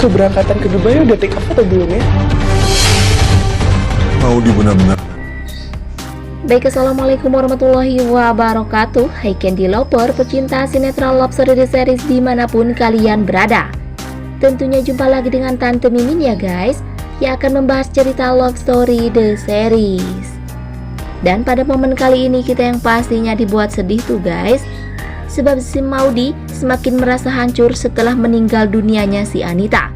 keberangkatan ke Dubai udah take off atau belum ya? Maudi benar-benar. Baik, assalamualaikum warahmatullahi wabarakatuh. Hai Candy Lover, pecinta sinetron Love Story The Series dimanapun kalian berada. Tentunya jumpa lagi dengan Tante Mimin ya guys, yang akan membahas cerita Love Story The Series. Dan pada momen kali ini kita yang pastinya dibuat sedih tuh guys, sebab si Maudi semakin merasa hancur setelah meninggal dunianya si Anita.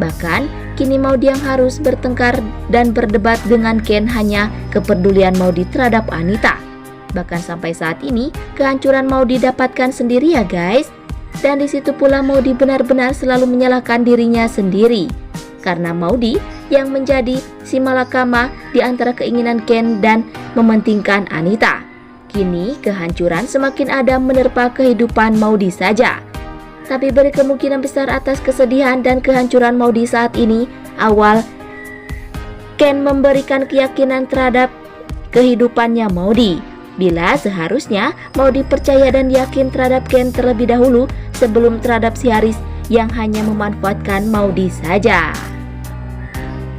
Bahkan kini Maudi yang harus bertengkar dan berdebat dengan Ken hanya kepedulian Maudi terhadap Anita. Bahkan sampai saat ini kehancuran Maudi dapatkan sendiri ya guys. Dan disitu pula Maudi benar-benar selalu menyalahkan dirinya sendiri, karena Maudi yang menjadi si malakama di antara keinginan Ken dan mementingkan Anita. Kini kehancuran semakin ada menerpa kehidupan Maudi saja. Tapi beri kemungkinan besar atas kesedihan dan kehancuran Maudi saat ini, awal Ken memberikan keyakinan terhadap kehidupannya Maudi. Bila seharusnya Maudi percaya dan yakin terhadap Ken terlebih dahulu sebelum terhadap si Haris yang hanya memanfaatkan Maudi saja.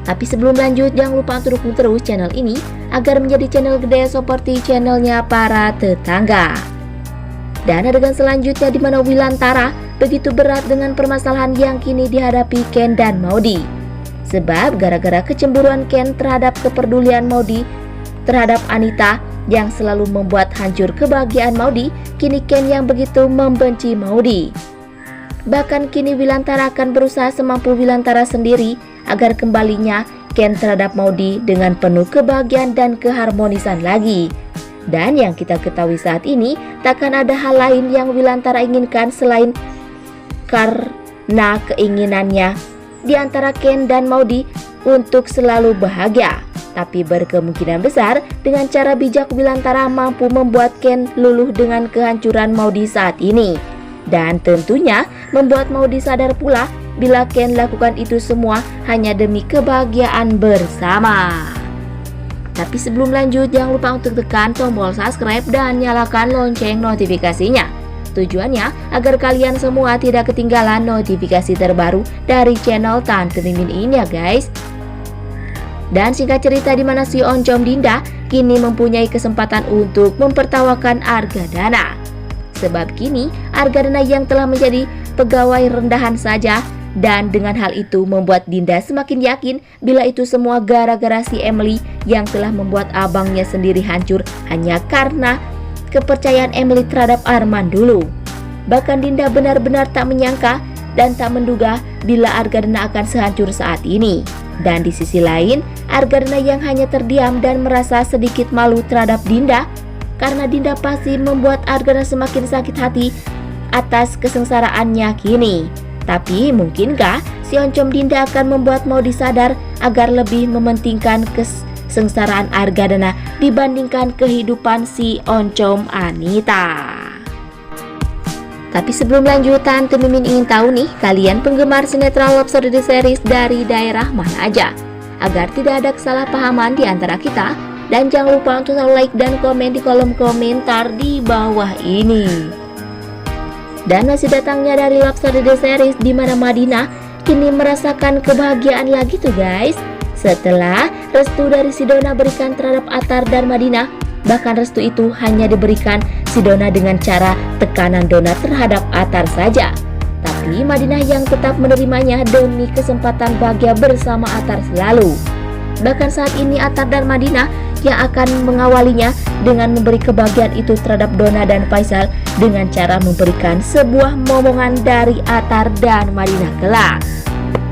Tapi sebelum lanjut, jangan lupa untuk dukung terus channel ini agar menjadi channel gede seperti channelnya para tetangga. Dan adegan selanjutnya di mana Wilantara begitu berat dengan permasalahan yang kini dihadapi Ken dan Maudi. Sebab gara-gara kecemburuan Ken terhadap kepedulian Maudi terhadap Anita yang selalu membuat hancur kebahagiaan Maudi, kini Ken yang begitu membenci Maudi. Bahkan kini Wilantara akan berusaha semampu Wilantara sendiri agar kembalinya Ken terhadap Maudi dengan penuh kebahagiaan dan keharmonisan lagi. Dan yang kita ketahui saat ini, takkan ada hal lain yang Wilantara inginkan selain karena keinginannya di antara Ken dan Maudi untuk selalu bahagia. Tapi berkemungkinan besar dengan cara bijak Wilantara mampu membuat Ken luluh dengan kehancuran Maudi saat ini. Dan tentunya membuat Maudi sadar pula bila Ken lakukan itu semua hanya demi kebahagiaan bersama. Tapi sebelum lanjut, jangan lupa untuk tekan tombol subscribe dan nyalakan lonceng notifikasinya. Tujuannya agar kalian semua tidak ketinggalan notifikasi terbaru dari channel Tante Mimin ini ya guys. Dan singkat cerita di mana si Oncom Dinda kini mempunyai kesempatan untuk mempertawakan Argadana. Sebab kini Argadana yang telah menjadi pegawai rendahan saja, dan dengan hal itu membuat Dinda semakin yakin bila itu semua gara-gara si Emily yang telah membuat abangnya sendiri hancur hanya karena kepercayaan Emily terhadap Arman dulu. Bahkan Dinda benar-benar tak menyangka dan tak menduga bila Argadana akan sehancur saat ini. Dan di sisi lain, Argadana yang hanya terdiam dan merasa sedikit malu terhadap Dinda, karena Dinda pasti membuat Argadana semakin sakit hati atas kesengsaraannya kini. Tapi mungkinkah si Oncom Dinda akan membuat Maudi sadar agar lebih mementingkan kesengsaraan Argadana dibandingkan kehidupan si Oncom Anita? Tapi sebelum lanjut, Tante Mimin ingin tahu nih, kalian penggemar sinetron Love Story The Series dari daerah mana aja? Agar tidak ada kesalahpahaman di antara kita. Dan jangan lupa untuk like dan komen di kolom komentar di bawah ini. Dan masih datangnya dari Love Story The Series di mana Madinah kini merasakan kebahagiaan lagi tuh guys. Setelah restu dari si Dona berikan terhadap Attar dan Madinah, bahkan restu itu hanya diberikan si Dona dengan cara tekanan Dona terhadap Attar saja. Tapi Madinah yang tetap menerimanya demi kesempatan bahagia bersama Attar selalu. Bahkan saat ini Attar dan Madinah yang akan mengawalinya dengan memberi kebahagiaan itu terhadap Dona dan Faisal dengan cara memberikan sebuah momongan dari Attar dan Madinah kelak.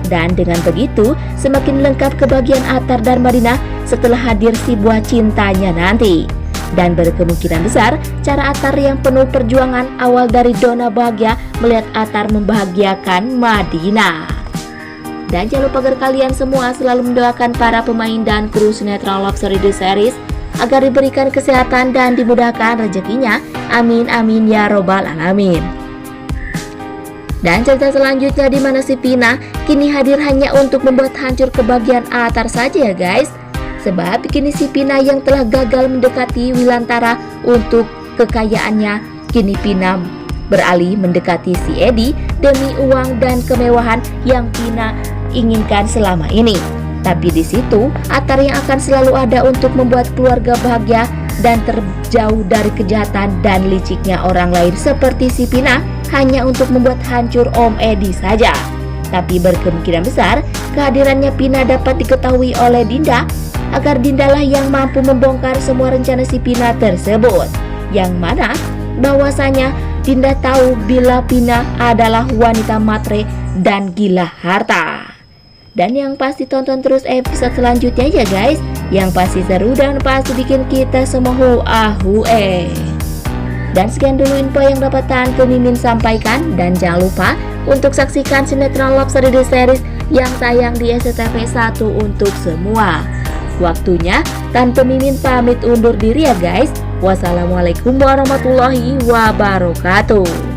Dan dengan begitu semakin lengkap kebahagiaan Attar dan Madinah setelah hadir si buah cintanya nanti. Dan berkemungkinan besar cara Attar yang penuh perjuangan awal dari Dona bahagia melihat Attar membahagiakan Madinah. Dan jangan lupa agar kalian semua selalu mendoakan para pemain dan kru sinetron Love Story The Series agar diberikan kesehatan dan dimudahkan rezekinya. Amin amin ya robbal alamin. Dan cerita selanjutnya di mana si Pina kini hadir hanya untuk membuat hancur kebahagiaan Attar saja ya guys. Sebab kini si Pina yang telah gagal mendekati Wilantara untuk kekayaannya, kini Pina beralih mendekati si Edi demi uang dan kemewahan yang Pina inginkan selama ini. Tapi di situ Attar yang akan selalu ada untuk membuat keluarga bahagia dan terjauh dari kejahatan dan liciknya orang lain seperti si Pina, hanya untuk membuat hancur Om Edi saja. Tapi berkemungkinan besar kehadirannya Pina dapat diketahui oleh Dinda, agar Dindalah yang mampu membongkar semua rencana si Pina tersebut. Yang mana bahwasanya Dinda tahu bila Pina adalah wanita matre dan gila harta. Dan yang pasti tonton terus episode selanjutnya ya guys, yang pasti seru dan pasti bikin kita semua hue. Dan sekian dulu info yang dapat Tante Mimin sampaikan, dan jangan lupa untuk saksikan sinetron Love Story The Series yang tayang di SCTV 1 untuk semua. Waktunya Tante Mimin pamit undur diri ya guys. Wassalamualaikum warahmatullahi wabarakatuh.